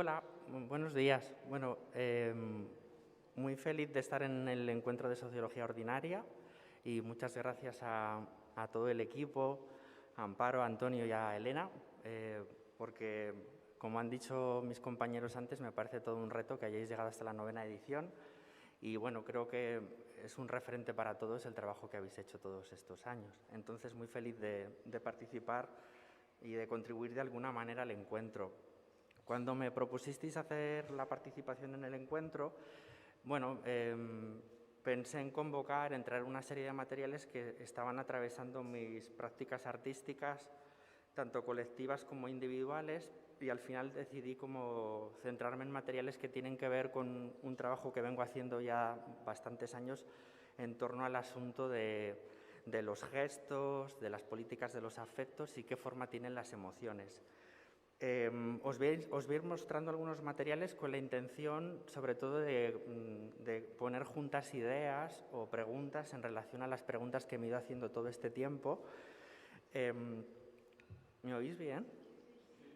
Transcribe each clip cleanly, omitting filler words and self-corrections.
Hola, buenos días. Bueno, muy feliz de estar en el encuentro de Sociología Ordinaria y muchas gracias a todo el equipo, a Amparo, a Antonio y a Elena, porque, como han dicho mis compañeros antes, me parece todo un reto que hayáis llegado hasta la 9ª edición y, bueno, creo que es un referente para todos el trabajo que habéis hecho todos estos años. Entonces, muy feliz de participar y de contribuir de alguna manera al encuentro. Cuando me propusisteis hacer la participación en el encuentro, bueno, pensé en convocar, entrar una serie de materiales que estaban atravesando mis prácticas artísticas, tanto colectivas como individuales, y al final decidí como centrarme en materiales que tienen que ver con un trabajo que vengo haciendo ya bastantes años en torno al asunto de los gestos, de las políticas de los afectos y qué forma tienen las emociones. Os voy a ir mostrando algunos materiales con la intención, sobre todo, de poner juntas ideas o preguntas en relación a las preguntas que me he ido haciendo todo este tiempo. ¿Me oís bien?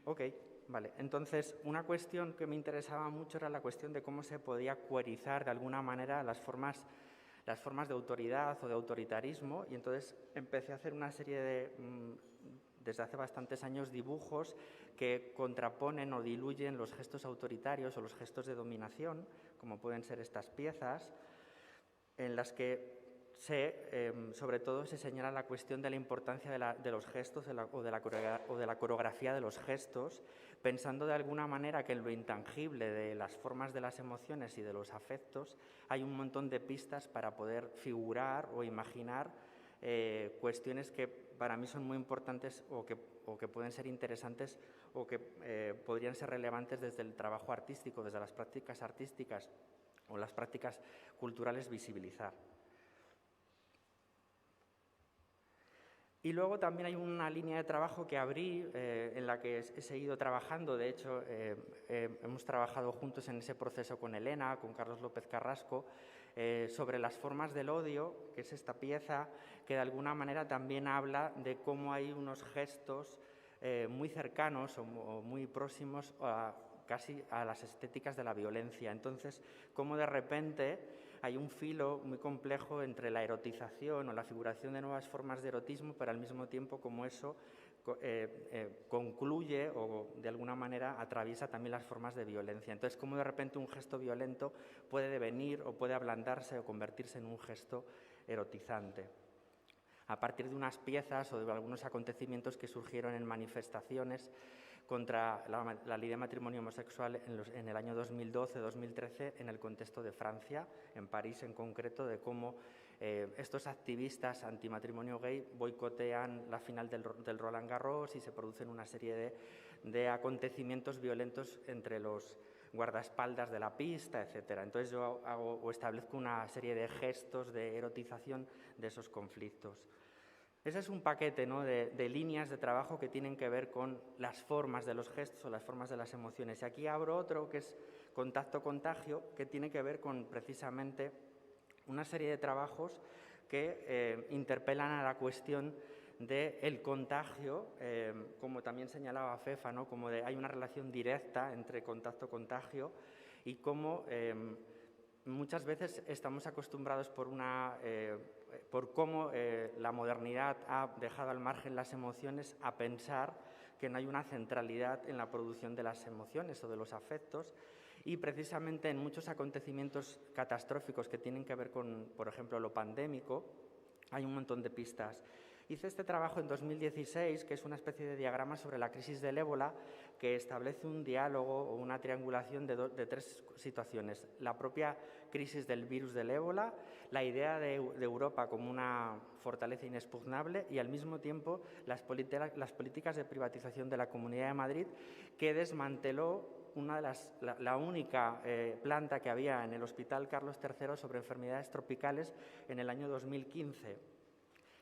Ok, vale. Entonces, una cuestión que me interesaba mucho era la cuestión de cómo se podía cuerizar de alguna manera las formas de autoridad o de autoritarismo, y entonces empecé a hacer una serie de, desde hace bastantes años, dibujos que contraponen o diluyen los gestos autoritarios o los gestos de dominación, como pueden ser estas piezas, en las que sobre todo se señala la cuestión de la importancia de los gestos o de la coreografía de los gestos, pensando de alguna manera que en lo intangible de las formas de las emociones y de los afectos hay un montón de pistas para poder figurar o imaginar cuestiones que para mí son muy importantes o que pueden ser interesantes o que podrían ser relevantes desde el trabajo artístico, desde las prácticas artísticas o las prácticas culturales, visibilizar. Y luego también hay una línea de trabajo que abrí, en la que he seguido trabajando. De hecho, hemos trabajado juntos en ese proceso con Elena, con Carlos López Carrasco, sobre las formas del odio, que es esta pieza que de alguna manera también habla de cómo hay unos gestos muy cercanos o muy próximos casi a las estéticas de la violencia. Entonces, cómo de repente hay un filo muy complejo entre la erotización o la figuración de nuevas formas de erotismo, pero al mismo tiempo como eso concluye o de alguna manera atraviesa también las formas de violencia. Entonces, cómo de repente un gesto violento puede devenir o puede ablandarse o convertirse en un gesto erotizante, a partir de unas piezas o de algunos acontecimientos que surgieron en manifestaciones contra la ley de matrimonio homosexual en el año 2012-2013 en el contexto de Francia, en París en concreto, de cómo estos activistas antimatrimonio gay boicotean la final del Roland Garros y se producen una serie de acontecimientos violentos entre los guardaespaldas de la pista, etcétera. Entonces yo establezco una serie de gestos de erotización de esos conflictos. Ese es un paquete, ¿no?, de líneas de trabajo que tienen que ver con las formas de los gestos o las formas de las emociones. Y aquí abro otro que es contacto-contagio, que tiene que ver con precisamente una serie de trabajos que interpelan a la cuestión del contagio, como también señalaba Fefa, ¿no?, como hay una relación directa entre contacto-contagio y cómo muchas veces estamos acostumbrados por cómo la modernidad ha dejado al margen las emociones, a pensar que no hay una centralidad en la producción de las emociones o de los afectos, y precisamente en muchos acontecimientos catastróficos que tienen que ver con, por ejemplo, lo pandémico, hay un montón de pistas. Hice este trabajo en 2016, que es una especie de diagrama sobre la crisis del ébola, que establece un diálogo o una triangulación de tres situaciones: la propia crisis del virus del ébola, la idea de Europa como una fortaleza inexpugnable y, al mismo tiempo, las políticas de privatización de la Comunidad de Madrid, que desmanteló la única planta que había en el Hospital Carlos III sobre enfermedades tropicales en el año 2015.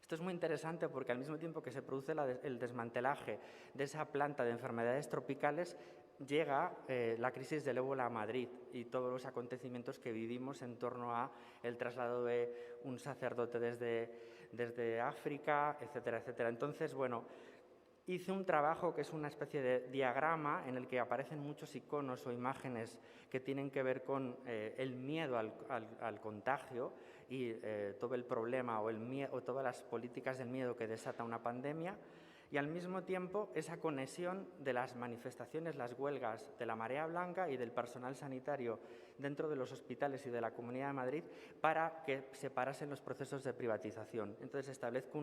Esto es muy interesante porque al mismo tiempo que se produce el desmantelaje de esa planta de enfermedades tropicales, llega la crisis del ébola a Madrid y todos los acontecimientos que vivimos en torno a el traslado de un sacerdote desde África, etcétera, etcétera. Entonces, bueno, hice un trabajo que es una especie de diagrama en el que aparecen muchos iconos o imágenes que tienen que ver con el miedo al contagio y todo el problema o todas las políticas del miedo que desata una pandemia, y al mismo tiempo esa conexión de las manifestaciones, las huelgas de la Marea Blanca y del personal sanitario dentro de los hospitales y de la Comunidad de Madrid para que se parasen los procesos de privatización. Entonces establezco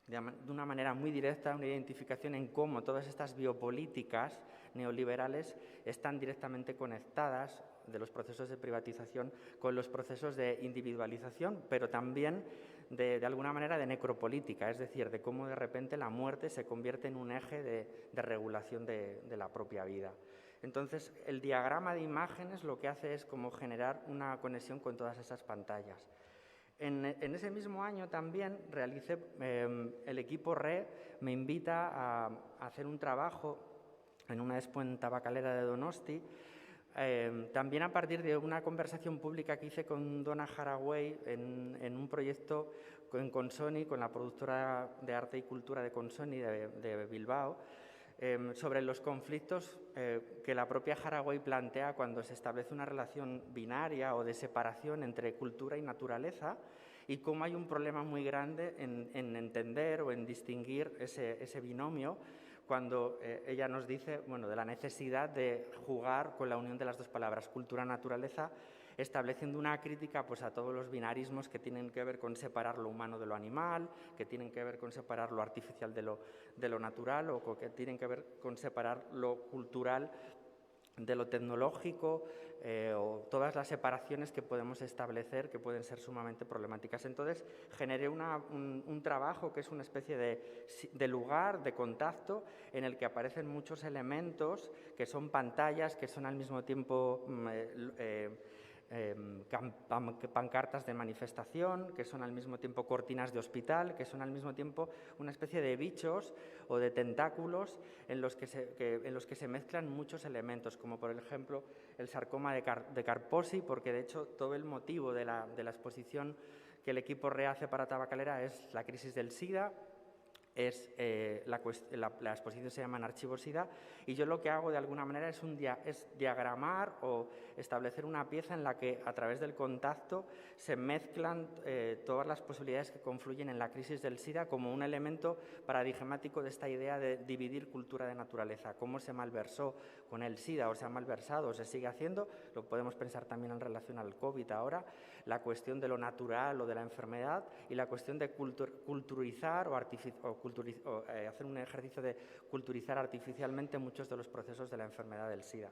de una manera muy directa una identificación en cómo todas estas biopolíticas neoliberales están directamente conectadas de los procesos de privatización con los procesos de individualización, pero también de alguna manera de necropolítica, es decir, de cómo de repente la muerte se convierte en un eje de regulación de la propia vida. Entonces, el diagrama de imágenes lo que hace es como generar una conexión con todas esas pantallas. En ese mismo año también realicé, el equipo RE me invita a hacer un trabajo en una expo en Tabacalera de Donosti, también a partir de una conversación pública que hice con Donna Haraway en un proyecto con Consoni, con la productora de arte y cultura de Consoni de Bilbao, sobre los conflictos que la propia Haraway plantea cuando se establece una relación binaria o de separación entre cultura y naturaleza, y cómo hay un problema muy grande en entender o en distinguir ese binomio, cuando ella nos dice, bueno, de la necesidad de jugar con la unión de las dos palabras, cultura-naturaleza, estableciendo una crítica pues, a todos los binarismos que tienen que ver con separar lo humano de lo animal, que tienen que ver con separar lo artificial de lo natural, o que tienen que ver con separar lo cultural de lo tecnológico, o todas las separaciones que podemos establecer que pueden ser sumamente problemáticas. Entonces, generé un trabajo que es una especie de lugar, de contacto, en el que aparecen muchos elementos que son pantallas, que son al mismo tiempo pancartas de manifestación, que son al mismo tiempo cortinas de hospital, que son al mismo tiempo una especie de bichos o de tentáculos en los que se mezclan muchos elementos, como por ejemplo el sarcoma de Kaposi, porque de hecho todo el motivo de la exposición que el equipo RE hace para Tabacalera es la crisis del SIDA. La exposición se llama Archivos SIDA, y yo lo que hago de alguna manera es diagramar o establecer una pieza en la que a través del contacto se mezclan todas las posibilidades que confluyen en la crisis del SIDA como un elemento paradigmático de esta idea de dividir cultura de naturaleza. Cómo se malversó con el SIDA, o se ha malversado o se sigue haciendo, lo podemos pensar también en relación al COVID ahora, la cuestión de lo natural o de la enfermedad, y la cuestión de culturizar o hacer un ejercicio de culturizar artificialmente muchos de los procesos de la enfermedad del SIDA.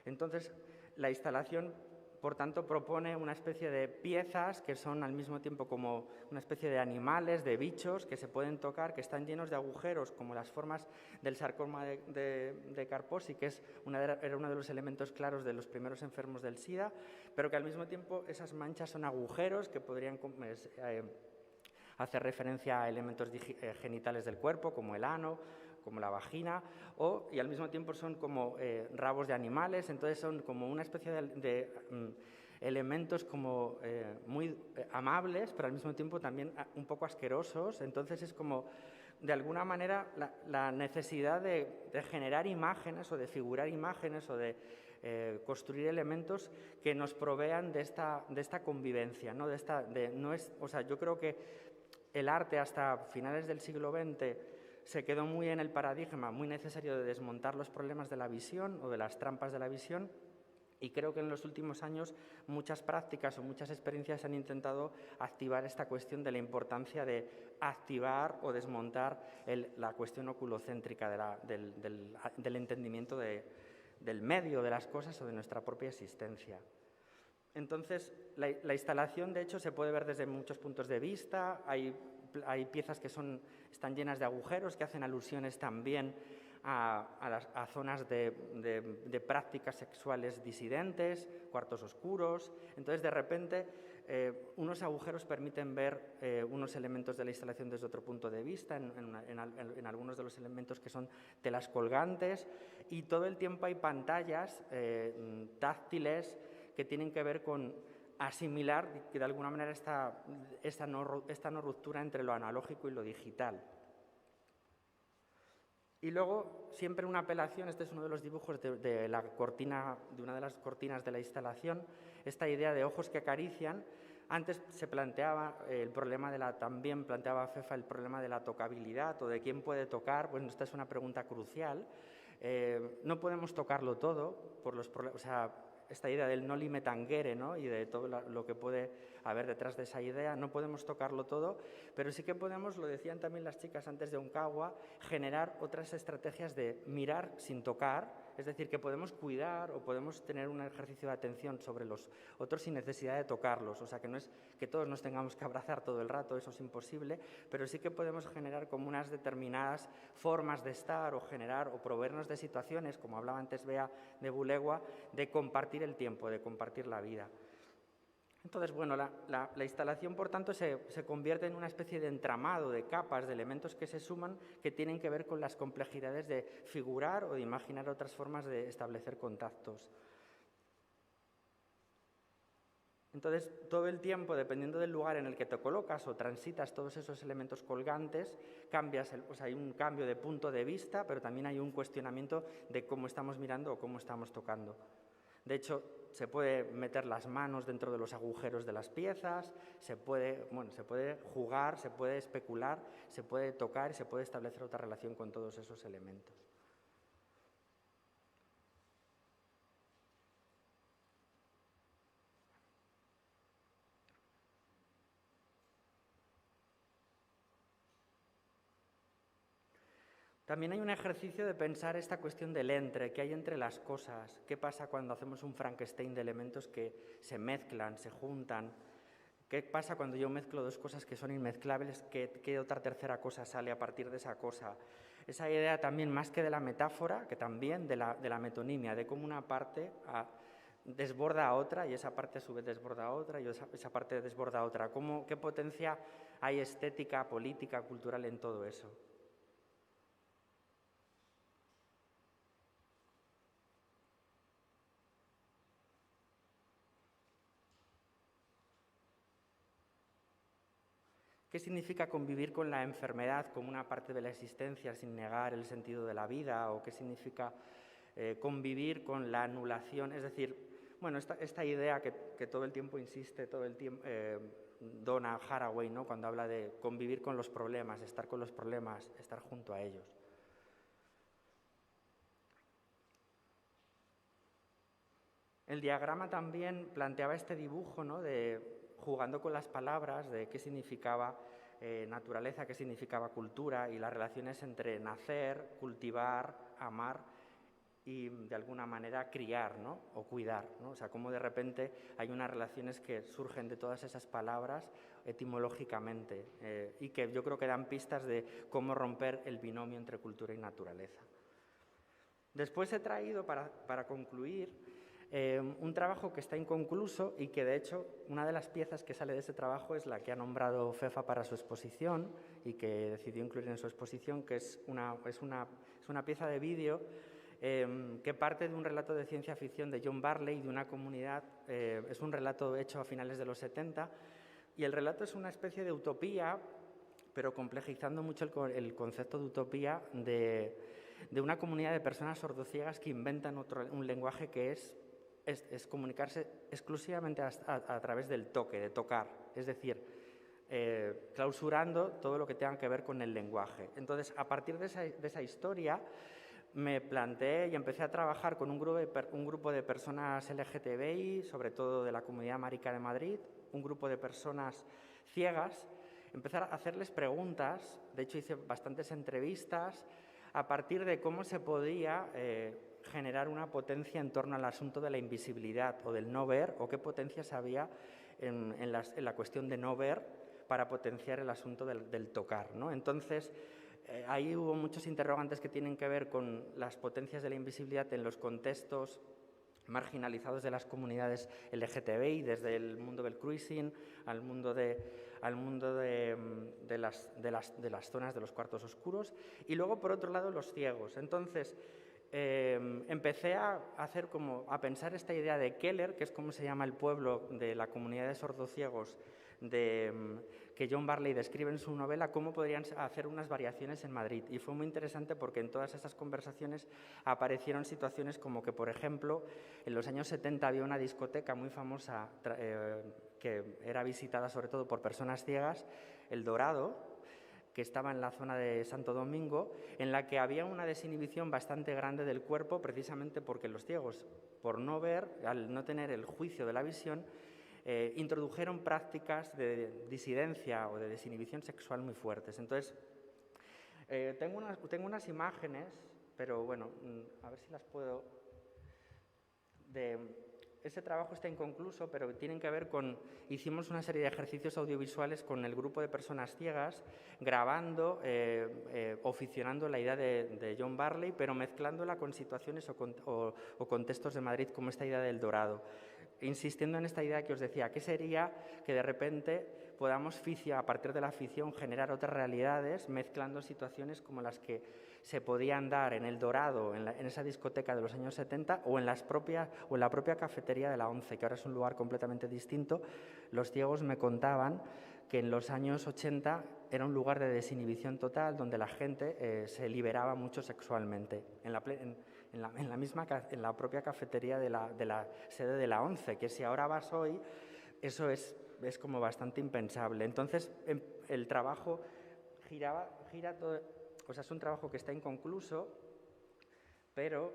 Entonces, la instalación, por tanto, propone una especie de piezas que son al mismo tiempo como una especie de animales, de bichos que se pueden tocar, que están llenos de agujeros, como las formas del sarcoma de Kaposi, que era uno de los elementos claros de los primeros enfermos del SIDA, pero que al mismo tiempo esas manchas son agujeros que podrían hacer referencia a elementos genitales del cuerpo, como el ano, como la vagina, y al mismo tiempo son como rabos de animales. Entonces son como una especie de elementos como muy amables, pero al mismo tiempo también un poco asquerosos. Entonces es como, de alguna manera, la necesidad de generar imágenes o de figurar imágenes o de construir elementos que nos provean de esta convivencia, ¿no? Yo creo que el arte hasta finales del siglo XX se quedó muy en el paradigma, muy necesario de desmontar los problemas de la visión o de las trampas de la visión, y creo que en los últimos años muchas prácticas o muchas experiencias han intentado activar esta cuestión de la importancia de activar o desmontar la cuestión oculocéntrica del entendimiento del medio, de las cosas o de nuestra propia existencia. Entonces, la instalación, de hecho, se puede ver desde muchos puntos de vista. Hay piezas que están llenas de agujeros, que hacen alusiones también a zonas de prácticas sexuales disidentes, cuartos oscuros. Entonces, de repente, unos agujeros permiten ver unos elementos de la instalación desde otro punto de vista, en algunos de los elementos que son telas colgantes, y todo el tiempo hay pantallas táctiles que tienen que ver con asimilar que de alguna manera esta no ruptura entre lo analógico y lo digital. Y luego, siempre una apelación, este es uno de los dibujos de la cortina, de una de las cortinas de la instalación, esta idea de ojos que acarician. Antes se planteaba el problema también planteaba Fefa el problema de la tocabilidad o de quién puede tocar. Bueno, esta es una pregunta crucial. No podemos tocarlo todo por los problemas, o sea, esta idea del noli me tangere, ¿no? Y de todo lo que puede haber detrás de esa idea, no podemos tocarlo todo, pero sí que podemos, lo decían también las chicas antes de Onkawa, generar otras estrategias de mirar sin tocar, es decir, que podemos cuidar o podemos tener un ejercicio de atención sobre los otros sin necesidad de tocarlos, o sea, que no es que todos nos tengamos que abrazar todo el rato, eso es imposible, pero sí que podemos generar como unas determinadas formas de estar o generar o proveernos de situaciones, como hablaba antes Bea de Bulegua, de compartir el tiempo, de compartir la vida. Entonces, bueno, la instalación, por tanto, se convierte en una especie de entramado de capas, de elementos que se suman, que tienen que ver con las complejidades de figurar o de imaginar otras formas de establecer contactos. Entonces, todo el tiempo, dependiendo del lugar en el que te colocas o transitas todos esos elementos colgantes, hay un cambio de punto de vista, pero también hay un cuestionamiento de cómo estamos mirando o cómo estamos tocando. De hecho, se puede meter las manos dentro de los agujeros de las piezas, se puede jugar, se puede especular, se puede tocar y se puede establecer otra relación con todos esos elementos. También hay un ejercicio de pensar esta cuestión del entre, qué hay entre las cosas, qué pasa cuando hacemos un Frankenstein de elementos que se mezclan, se juntan, qué pasa cuando yo mezclo dos cosas que son inmezclables, qué otra tercera cosa sale a partir de esa cosa. Esa idea también, más que de la metáfora, que también de la metonimia, de cómo una parte desborda a otra y esa parte a su vez desborda a otra y esa parte desborda a otra. ¿Qué potencia hay estética, política, cultural en todo eso? ¿Qué significa convivir con la enfermedad como una parte de la existencia sin negar el sentido de la vida? ¿O qué significa convivir con la anulación? Es decir, bueno, esta idea que todo el tiempo insiste, todo el tiempo Donna Haraway, ¿no? Cuando habla de convivir con los problemas, estar con los problemas, estar junto a ellos. El diagrama también planteaba este dibujo, ¿no? De jugando con las palabras, de qué significaba naturaleza, qué significaba cultura y las relaciones entre nacer, cultivar, amar y de alguna manera criar, ¿no? O cuidar, ¿no? O sea, cómo de repente hay unas relaciones que surgen de todas esas palabras etimológicamente y que yo creo que dan pistas de cómo romper el binomio entre cultura y naturaleza. Después he traído, para concluir, un trabajo que está inconcluso y que, de hecho, una de las piezas que sale de ese trabajo es la que ha nombrado Fefa para su exposición y que decidió incluir en su exposición, que es una pieza de vídeo que parte de un relato de ciencia ficción de John Barley, de una comunidad, es un relato hecho a finales de los 70, y el relato es una especie de utopía, pero complejizando mucho el concepto de utopía de una comunidad de personas sordociegas que inventan un lenguaje que es comunicarse exclusivamente a través del toque, de tocar, es decir, clausurando todo lo que tenga que ver con el lenguaje. Entonces, a partir de esa historia, me planteé y empecé a trabajar con un grupo de personas LGTBI, sobre todo de la Comunidad Marica de Madrid, un grupo de personas ciegas, empezar a hacerles preguntas, de hecho hice bastantes entrevistas, a partir de cómo se podía generar una potencia en torno al asunto de la invisibilidad o del no ver, o qué potencias había en la cuestión de no ver para potenciar el asunto del tocar, ¿no? Entonces, ahí hubo muchos interrogantes que tienen que ver con las potencias de la invisibilidad en los contextos marginalizados de las comunidades LGTBI, desde el mundo del cruising al mundo de las zonas de los cuartos oscuros, y luego, por otro lado, los ciegos. Entonces, empecé a pensar esta idea de Keller, que es como se llama el pueblo de la comunidad de sordociegos que John Barley describe en su novela, cómo podrían hacer unas variaciones en Madrid. Y fue muy interesante porque en todas esas conversaciones aparecieron situaciones como que, por ejemplo, en los años 70 había una discoteca muy famosa que era visitada sobre todo por personas ciegas, El Dorado, que estaba en la zona de Santo Domingo, en la que había una desinhibición bastante grande del cuerpo, precisamente porque los ciegos, por no ver, al no tener el juicio de la visión, introdujeron prácticas de disidencia o de desinhibición sexual muy fuertes. Entonces, tengo unas imágenes, pero bueno, a ver si las puedo... Ese trabajo está inconcluso, pero tienen que ver con... Hicimos una serie de ejercicios audiovisuales con el grupo de personas ciegas, grabando, o ficcionando la idea de John Barley, pero mezclándola con situaciones o contextos de Madrid, como esta idea del Dorado. Insistiendo en esta idea que os decía, ¿qué sería que de repente podamos, a partir de la ficción, generar otras realidades, mezclando situaciones como las que se podían dar en El Dorado, en esa discoteca de los años 70, o en la propia cafetería de la ONCE, que ahora es un lugar completamente distinto? Los ciegos me contaban que en los años 80 era un lugar de desinhibición total, donde la gente se liberaba mucho sexualmente. En la propia cafetería de la sede de la ONCE, que si ahora vas hoy, eso es como bastante impensable. Entonces, el trabajo gira todo, o sea, es un trabajo que está inconcluso, pero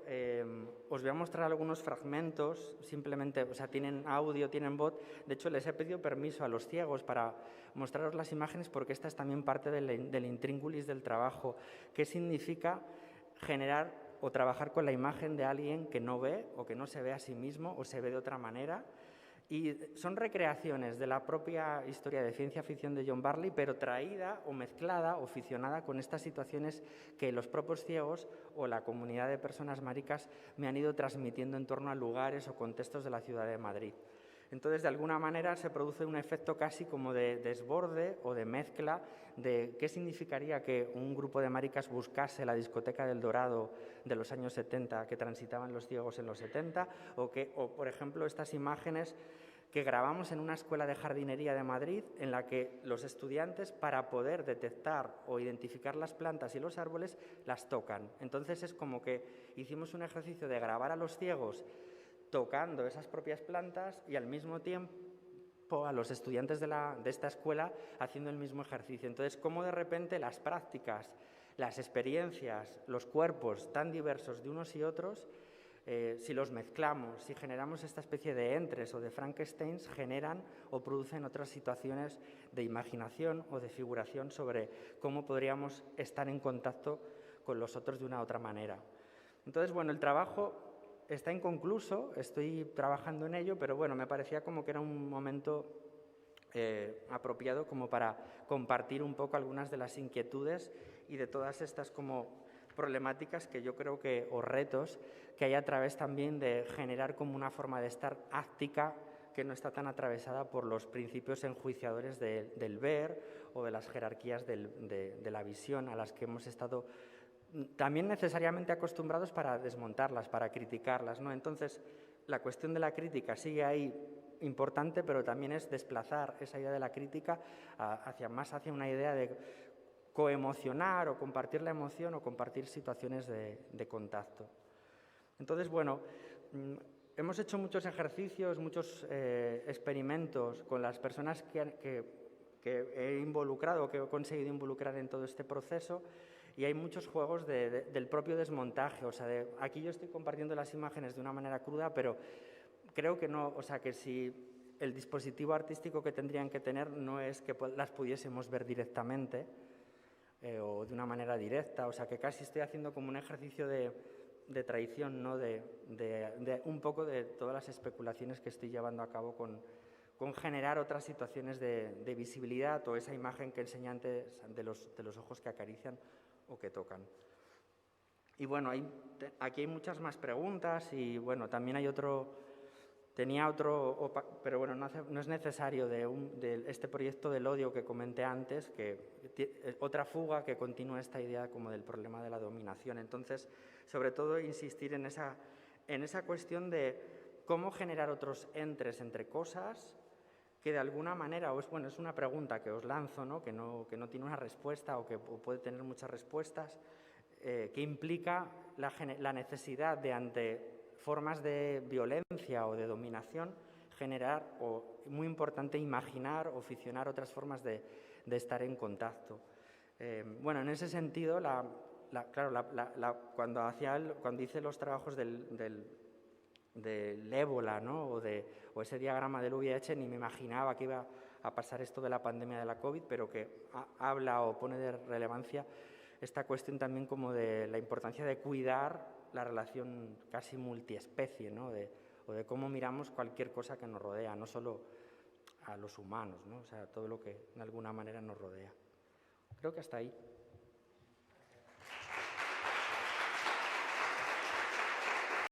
os voy a mostrar algunos fragmentos, simplemente, o sea, tienen audio, tienen voz. De hecho, les he pedido permiso a los ciegos para mostraros las imágenes, porque esta es también parte del intríngulis del trabajo. ¿Qué significa generar o trabajar con la imagen de alguien que no ve o que no se ve a sí mismo o se ve de otra manera? Y son recreaciones de la propia historia de ciencia ficción de John Barley, pero traída o mezclada o ficcionada con estas situaciones que los propios ciegos o la comunidad de personas maricas me han ido transmitiendo en torno a lugares o contextos de la ciudad de Madrid. Entonces, de alguna manera, se produce un efecto casi como de desborde o de mezcla de qué significaría que un grupo de maricas buscase la discoteca del Dorado de los años 70 que transitaban los ciegos en los 70, o, por ejemplo, estas imágenes que grabamos en una escuela de jardinería de Madrid, en la que los estudiantes, para poder detectar o identificar las plantas y los árboles, las tocan. Entonces, es como que hicimos un ejercicio de grabar a los ciegos tocando esas propias plantas y al mismo tiempo a los estudiantes de esta escuela haciendo el mismo ejercicio. Entonces, cómo de repente las prácticas, las experiencias, los cuerpos tan diversos de unos y otros, si los mezclamos, si generamos esta especie de entres o de Frankensteins, generan o producen otras situaciones de imaginación o de figuración sobre cómo podríamos estar en contacto con los otros de una u otra manera. Entonces, bueno, el trabajo está inconcluso, estoy trabajando en ello, pero bueno, me parecía como que era un momento apropiado como para compartir un poco algunas de las inquietudes y de todas estas como problemáticas que yo creo que, o retos, que hay a través también de generar como una forma de estar áctica que no está tan atravesada por los principios enjuiciadores del ver o de las jerarquías de la visión a las que hemos estado también necesariamente acostumbrados para desmontarlas, para criticarlas, ¿no? Entonces, la cuestión de la crítica sigue ahí importante, pero también es desplazar esa idea de la crítica hacia una idea de coemocionar o compartir la emoción o compartir situaciones de contacto. Entonces, bueno, hemos hecho muchos ejercicios, muchos experimentos con las personas que he involucrado, que he conseguido involucrar en todo este proceso. Y hay muchos juegos del propio desmontaje. O sea, aquí yo estoy compartiendo las imágenes de una manera cruda, pero creo que no, o sea, que si el dispositivo artístico que tendrían que tener no es que las pudiésemos ver directamente o de una manera directa. O sea, que casi estoy haciendo como un ejercicio de traición, ¿no? De un poco de todas las especulaciones que estoy llevando a cabo con generar otras situaciones de visibilidad o esa imagen que enseñé antes de los ojos que acarician o que tocan. Y bueno, aquí hay muchas más preguntas y bueno, también hay pero bueno, no es necesario de este proyecto del odio que comenté antes, que otra fuga que continúa esta idea como del problema de la dominación. Entonces, sobre todo, insistir en esa cuestión de cómo generar otros entres entre cosas que de alguna manera, bueno, es una pregunta que os lanzo, ¿no? Que no tiene una respuesta o puede tener muchas respuestas, que implica la necesidad de, ante formas de violencia o de dominación, generar, o muy importante, imaginar o ficcionar otras formas de estar en contacto. Bueno, en ese sentido, cuando hice los trabajos del ébola, ¿no? o ese diagrama del VIH, ni me imaginaba que iba a pasar esto de la pandemia de la COVID, pero que habla o pone de relevancia esta cuestión también como de la importancia de cuidar la relación casi multiespecie, ¿no? o de cómo miramos cualquier cosa que nos rodea, no solo a los humanos, ¿no? O sea, todo lo que de alguna manera nos rodea. Creo que hasta ahí.